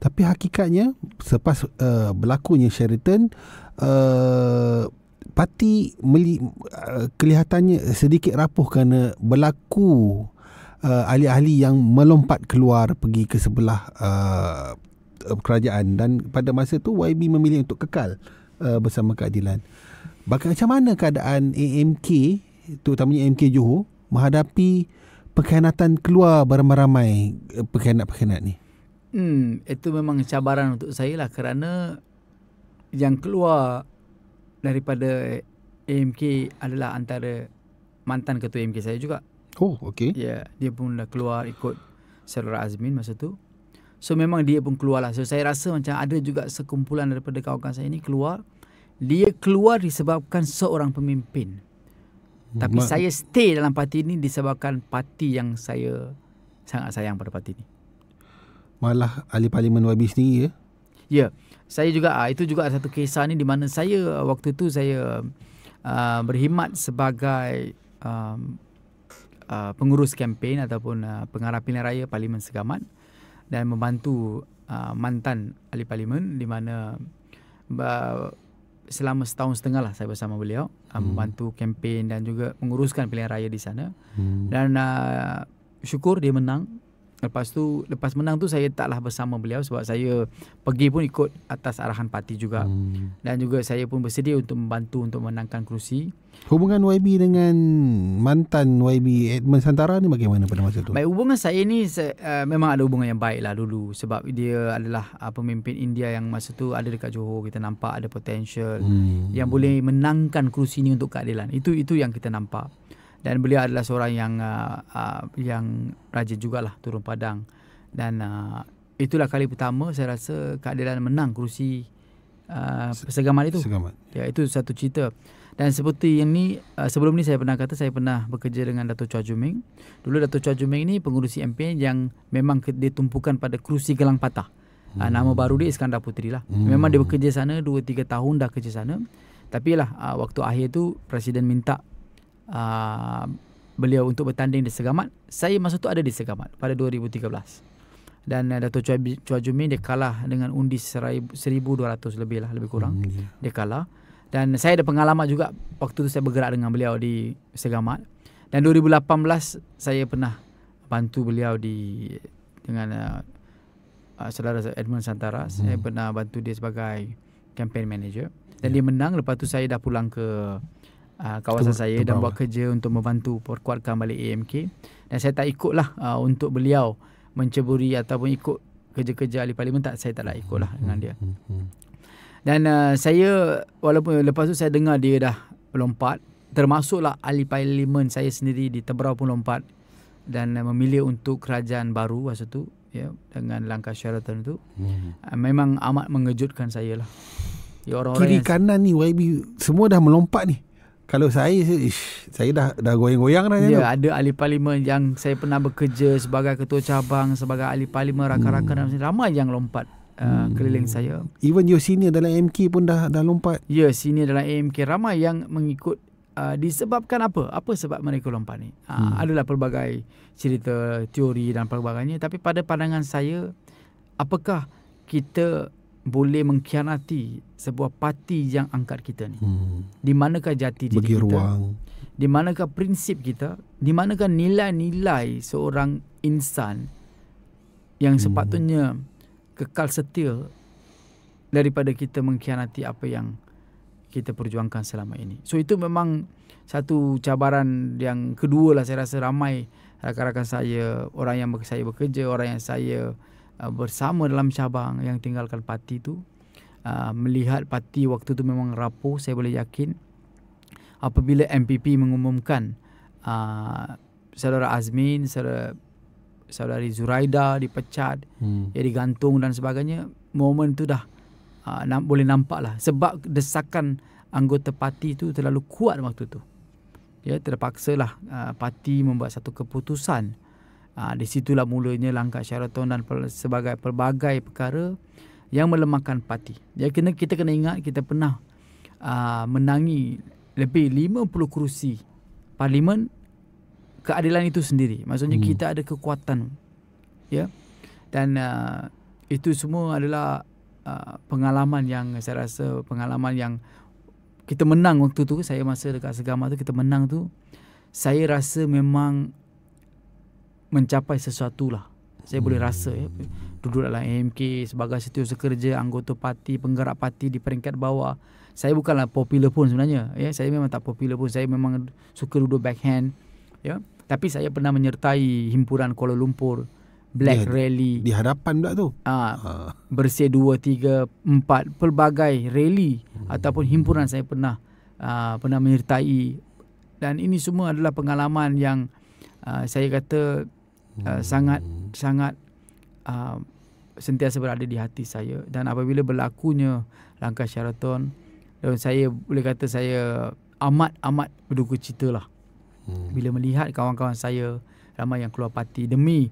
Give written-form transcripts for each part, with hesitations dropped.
Tapi hakikatnya selepas berlakunya Sheraton, parti kelihatannya sedikit rapuh kerana berlaku ahli-ahli yang melompat keluar pergi ke sebelah kerajaan, dan pada masa tu YB memilih untuk kekal bersama keadilan. Macam mana keadaan AMK, terutamanya AMK Johor, menghadapi pengkhianatan keluar beramai-ramai pengkhianat-pengkhianat ni? Itu memang cabaran untuk saya lah, kerana yang keluar daripada AMK adalah antara mantan ketua AMK saya juga. Oh, okey. Ya, dia pun dah keluar ikut Saudara Azmin masa tu. So memang dia pun keluar lah. So saya rasa macam ada juga sekumpulan daripada kawan-kawan saya ni keluar. Dia keluar disebabkan seorang pemimpin. Tapi saya stay dalam parti ni disebabkan parti yang saya sangat sayang pada parti ni. Malah ahli parlimen YB sendiri ya? Ya, saya juga itu juga satu kisah ni di mana saya waktu tu saya berkhidmat sebagai pengurus kempen ataupun pengarah pilihan raya Parlimen Segamat, dan membantu mantan ahli parlimen di mana selama setahun setengah lah saya bersama beliau membantu kempen dan juga menguruskan pilihan raya di sana. Dan syukur dia menang. Lepas menang tu saya taklah bersama beliau sebab saya pergi pun ikut atas arahan parti juga. Dan juga saya pun bersedia untuk membantu untuk memenangkan kerusi. Hubungan YB dengan mantan YB Edmund Santara ni bagaimana pada masa tu? Baik, hubungan saya ni memang ada hubungan yang baik lah dulu, sebab dia adalah pemimpin India yang masa tu ada dekat Johor. Kita nampak ada potential yang boleh menangkan kerusi ni untuk keadilan. Itu yang kita nampak. Dan beliau adalah seorang yang rajin jugalah turun padang. Dan itulah kali pertama saya rasa keadilan menang kerusi Segamat itu. Ya, itu satu cerita. Dan seperti yang ni, sebelum ni saya pernah kata saya pernah bekerja dengan Dato' Chua Juming. Dulu Dato' Chua Juming ni pengurusi MPN yang memang dia tumpukan pada kerusi Gelang Patah. Nama baru dia Iskandar Puteri lah. Memang dia bekerja sana 2-3 tahun dah kerja sana. Tapi lah waktu akhir tu Presiden minta beliau untuk bertanding di Segamat. Saya masa tu ada di Segamat pada 2013. Dan Dato' Chua Juming dia kalah dengan undi 1,200 lebih lah, lebih kurang. Dia kalah. Dan saya ada pengalaman juga waktu tu saya bergerak dengan beliau di Segamat. Dan 2018 saya pernah bantu beliau dengan saudara Edmund Santara. Saya pernah bantu dia sebagai campaign manager. Dan dia menang. Lepas tu saya dah pulang ke kawasan saya dan buat kerja untuk membantu perkuatkan balik AMK. Dan saya tak ikutlah untuk beliau menceburi ataupun ikut kerja-kerja ahli parlimen. Saya tak nak ikutlah dengan dia. Dan saya, walaupun lepas tu saya dengar dia dah lompat, termasuklah ahli parlimen saya sendiri di Tebrau pun lompat dan memilih untuk kerajaan baru masa tu, ya, dengan langkah Sheraton tu. Memang amat mengejutkan saya lah. Ya, orang-orang kiri kanan ni YB semua dah melompat ni. Kalau saya dah goyang-goyang dah. Ya, ada ahli parlimen yang saya pernah bekerja sebagai ketua cabang, sebagai ahli parlimen, rakan-rakan ramai yang lompat keliling saya. Even your senior dalam AMK pun dah lompat. Ya, senior dalam AMK ramai yang mengikut. Disebabkan apa? Apa sebab mereka lompat ni? Adalah pelbagai cerita, teori dan pelbagainya. Tapi pada pandangan saya, apakah kita boleh mengkhianati sebuah parti yang angkat kita ni? Di manakah jati diri bagi kita? Ruang. Di manakah prinsip kita? Di manakah nilai-nilai seorang insan yang sepatutnya kekal setia daripada kita mengkhianati apa yang kita perjuangkan selama ini? So itu memang satu cabaran yang kedua lah. Saya rasa ramai rakan-rakan saya, orang yang saya bekerja, orang yang saya bersama dalam cabang yang tinggalkan parti tu, melihat parti waktu tu memang rapuh. Saya boleh yakin apabila MPP mengumumkan saudara Azmin, saudari Zuraida dipecat, ya, digantung dan sebagainya, momen tu dah boleh nampak lah. Sebab desakan anggota parti tu terlalu kuat waktu tu. Ya, terpaksalah parti membuat satu keputusan. Di situlah mulanya langkah Sheraton dan sebagai pelbagai perkara yang melemahkan parti. Ya, kita kena ingat kita pernah menangi lebih 50 kerusi parlimen keadilan itu sendiri. Maksudnya kita ada kekuatan, ya. Dan itu semua adalah pengalaman yang saya rasa pengalaman yang kita menang waktu tu. Saya masa dekat Segamar tu kita menang tu, saya rasa memang mencapai sesuatu lah. Saya boleh rasa duduk dalam AMK sebagai setiausaha kerja, anggota parti, penggerak parti di peringkat bawah. Saya bukanlah popular pun sebenarnya, ya. Saya memang tak popular pun. Saya memang suka duduk backhand, ya. Tapi saya pernah menyertai himpunan Kuala Lumpur Black Rally di hadapan pula tu. Bersih 2, 3, 4 pelbagai rally ataupun himpunan saya pernah menyertai, dan ini semua adalah pengalaman yang saya kata sangat sentiasa berada di hati saya. Dan apabila berlakunya langkah Sheraton, dan saya boleh kata saya amat berduka cita lah bila melihat kawan-kawan saya ramai yang keluar parti demi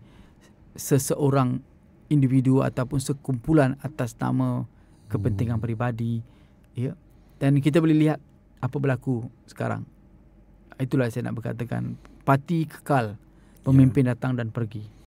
seseorang individu ataupun sekumpulan atas nama kepentingan peribadi, ya. Dan kita boleh lihat apa berlaku sekarang. Itulah saya nak berkatakan, parti kekal, pemimpin datang dan pergi.